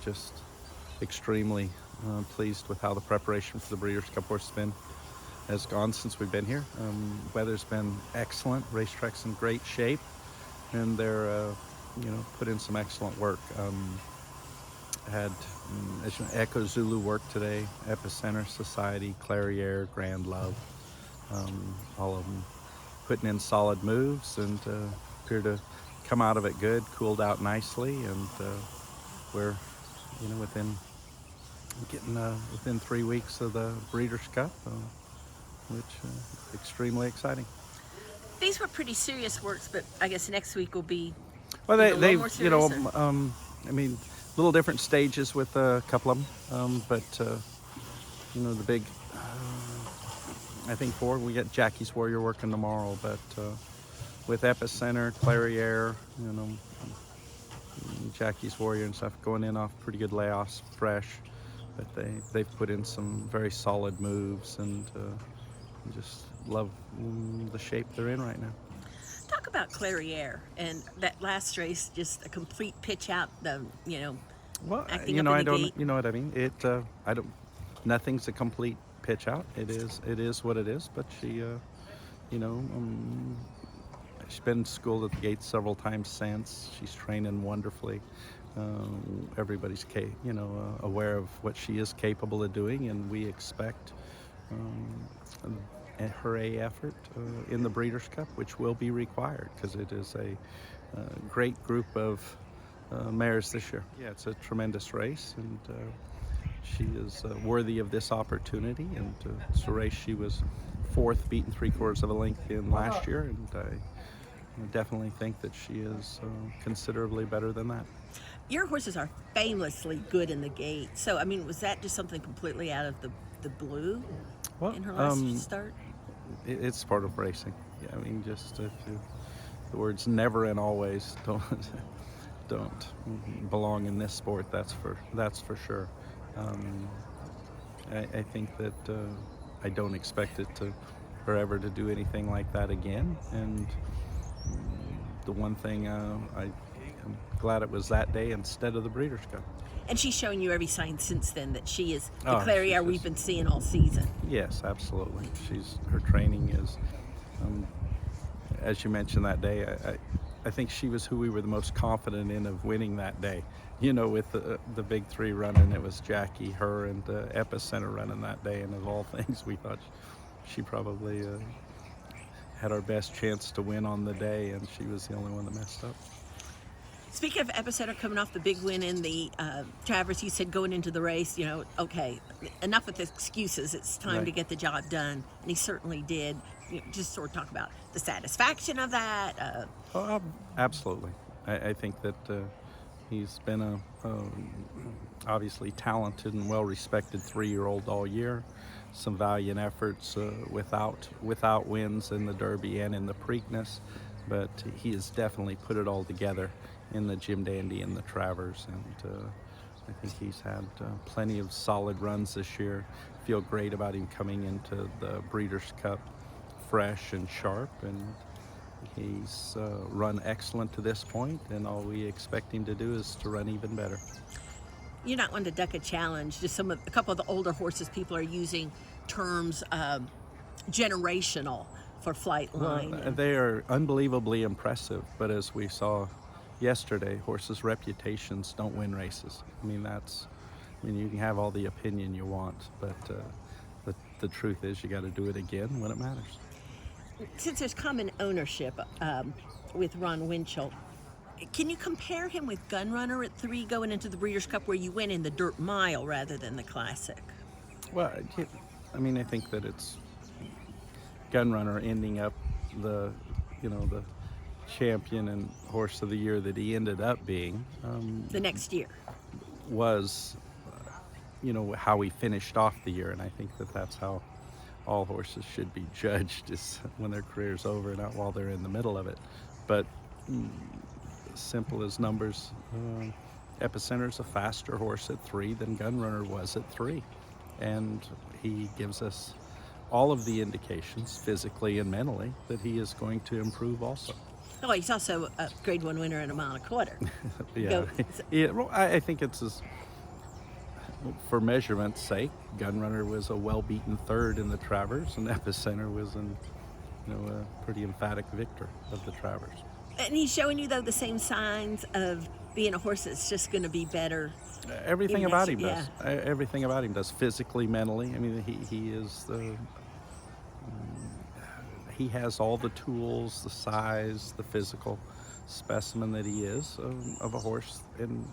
just extremely pleased with how the preparation for the Breeders' Cup horse has gone since we've been here. Weather's been excellent, racetrack's in great shape, and they're put in some excellent work. Had Echo Zulu work today, Epicenter, Society, Clairiere, Grand Love, all of them putting in solid moves and appear to come out of it good, cooled out nicely, and we're within 3 weeks of the Breeders' Cup, which is extremely exciting. These were pretty serious works, but I guess next week will be well. They've Little different stages with a couple of them, but the big. I think 4. We get Jackie's Warrior working tomorrow, but with Epicenter, Clairiere, Jackie's Warrior and stuff going in off pretty good layoffs, fresh, but they've put in some very solid moves, and just love the shape they're in right now. Talk about Clairiere and that last race, just a complete pitch out. Well, acting I up in the don't. gate. You know what I mean? I don't. Nothing's a complete pitch out. It is what it is. But she, she's been schooled at the gates several times since. She's training wonderfully. Everybody's aware of what she is capable of doing, and we expect her effort in the Breeders' Cup, which will be required because it is a great group of mares this year. Yeah, it's a tremendous race, and she is worthy of this opportunity. And it's a race she was 4th, beaten 3/4 of a length in last year, and I definitely think that she is considerably better than that. Your horses are famously good in the gate. So, was that just something completely out of the blue in her last start? It's part of racing. Yeah, just the words "never" and "always" don't belong in this sport. That's for sure. I think that I don't expect it to forever to do anything like that again. And the one thing I'm glad it was that day instead of the Breeders' Cup. And she's shown you every sign since then that she is the Clairiere we've been seeing all season. Yes, absolutely. Her training is, as you mentioned that day, I think she was who we were the most confident in of winning that day. With the big 3 running, it was Jackie, her, and Epicenter running that day. And of all things, we thought she probably had our best chance to win on the day, and she was the only one that messed up. Speaking of Epicenter coming off the big win in the Travers, you said going into the race, okay, enough with the excuses. It's time to get the job done. And he certainly did. Just sort of talk about the satisfaction of that. Absolutely. I think that he's been a obviously talented and well-respected 3-year-old all year. Some valiant efforts without wins in the Derby and in the Preakness, but he has definitely put it all together in the Jim Dandy and the Travers, and I think he's had plenty of solid runs this year. Feel great about him coming into the Breeders' Cup fresh and sharp, and he's run excellent to this point, and all we expect him to do is to run even better. You're not one to duck a challenge. Just a couple of the older horses, people are using terms generational for Flightline. Well, they are unbelievably impressive, but as we saw yesterday, horses' reputations don't win races. You can have all the opinion you want, but the truth is you got to do it again when it matters. Since there's common ownership with Ron Winchell, can you compare him with Gunrunner at 3 going into the Breeders' Cup, where you went in the dirt mile rather than the Classic? Well, I think that it's Gunrunner ending up the champion and horse of the year that he ended up being. The next year was, how he finished off the year, and I think that that's how all horses should be judged, is when their career's over, not while they're in the middle of it. But simple as numbers, Epicenter's a faster horse at 3 than Gunrunner was at 3, and he gives us all of the indications, physically and mentally, that he is going to improve also. Oh, he's also a Grade 1 winner in a mile and a quarter. Yeah, Go- yeah. Well, I think it's for measurement's sake. Gunrunner was a well-beaten third in the Travers, and Epicenter was a pretty emphatic victor of the Travers. And he's showing you, though, the same signs of being a horse that's just going to be better. Everything Even about next him year, does. Everything about him does. Physically, mentally. I mean, he is the. He has all the tools, the size, the physical specimen that he is of a horse, and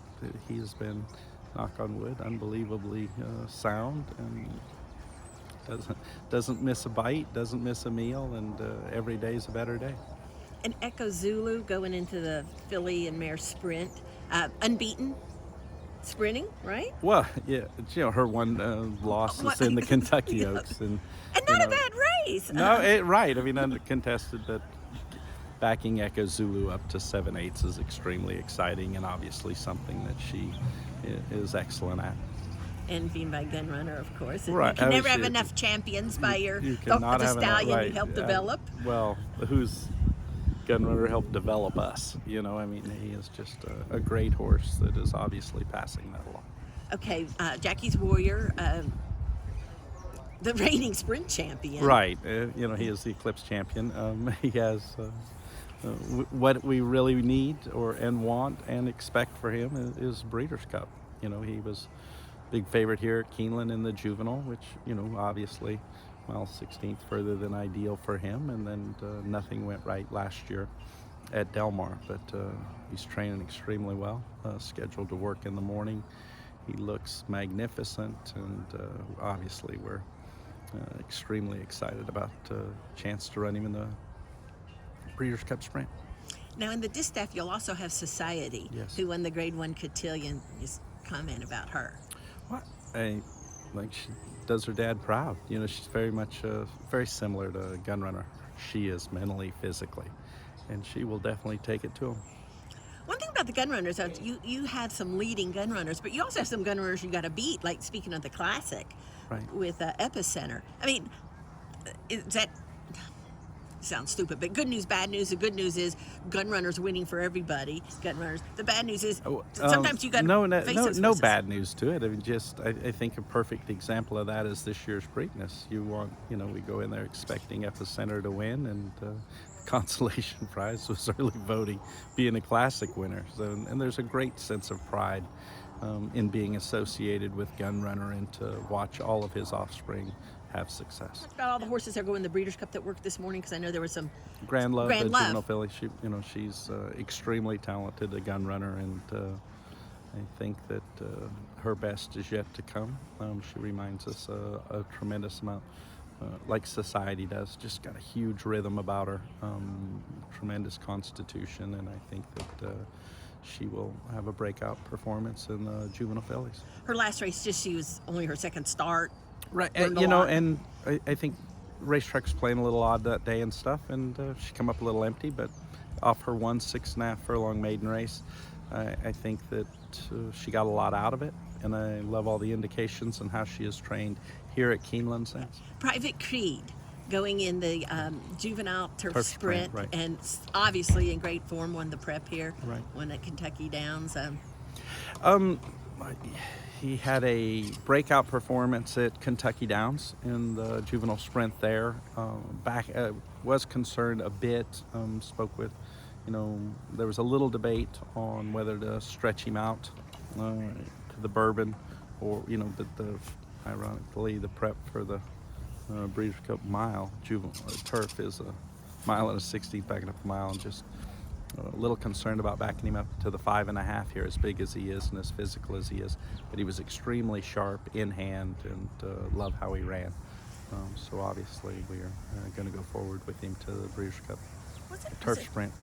he has been, knock on wood, unbelievably sound, and doesn't miss a bite, doesn't miss a meal, and every day is a better day. And Echo Zulu going into the filly and mare sprint, unbeaten sprinting, right? Well, yeah, her one loss is in the Kentucky Oaks, and not a bad race. No, right. I mean, uncontested, but backing Echo Zulu up to 7/8 is extremely exciting, and obviously something that she is excellent at. And being by Gunrunner, of course. Right. You can never have enough champions by You the cannot have stallion right. you helped develop. Well, who's Gunrunner helped develop us? I mean, he is just a great horse that is obviously passing that along. Okay, Jackie's Warrior, the reigning sprint champion. Right. He is the Eclipse champion. He has what we really need and want and expect for him is Breeders' Cup. He was big favorite here at Keeneland in the juvenile, which, obviously, 16th further than ideal for him. And then nothing went right last year at Del Mar. But he's training extremely well, scheduled to work in the morning. He looks magnificent, and obviously we're extremely excited about chance to run him in the Breeders' Cup Sprint. Now, in the distaff, you'll also have Society, Yes. who won the Grade 1 Cotillion. Just comment about her. What? She does her dad proud. She's very much very similar to Gunrunner. She is mentally, physically, and she will definitely take it to him. One thing about the gun runners, you have some leading gun runners, but you also have some gun runners you got to beat. Like speaking of the classic, Right. with Epicenter. I mean, that sounds stupid, but good news, bad news. The good news is gun runners winning for everybody. Gun runners. The bad news is sometimes you got face no bad news to it. I mean, I think a perfect example of that is this year's Preakness. We go in there expecting Epicenter to win, and consolation prize was early voting being a classic winner. So, and there's a great sense of pride in being associated with Gunrunner, and to watch all of his offspring have success. About all the horses that go in the Breeders' Cup that worked this morning, because I know there was some. Grand Love, the Grand Love. juvenile filly. She's extremely talented, a Gunrunner, and I think that her best is yet to come. She reminds us a tremendous amount. Like Society does, just got a huge rhythm about her, tremendous constitution, and I think that she will have a breakout performance in the juvenile fillies. Her last race, she was only her second start. Right, Learned a and lot. and I think racetrack's playing a little odd that day and stuff, and she come up a little empty, but off her 6.5 furlong maiden race, I think that she got a lot out of it, and I love all the indications on how she is trained here at Keeneland since. Private Creed going in the juvenile turf sprint, right. and obviously in great form, won the prep here, Right. won at Kentucky Downs. He had a breakout performance at Kentucky Downs in the juvenile sprint there. Was concerned a bit, spoke with, there was a little debate on whether to stretch him out to the Bourbon, or, ironically, the prep for the Breeders' Cup mile juvenile turf is a mile and a 16th, backing up a mile, and just a little concerned about backing him up to the 5.5 here, as big as he is and as physical as he is. But he was extremely sharp in hand, and love how he ran. So obviously we are going to go forward with him to the Breeders' Cup Was it turf sprint.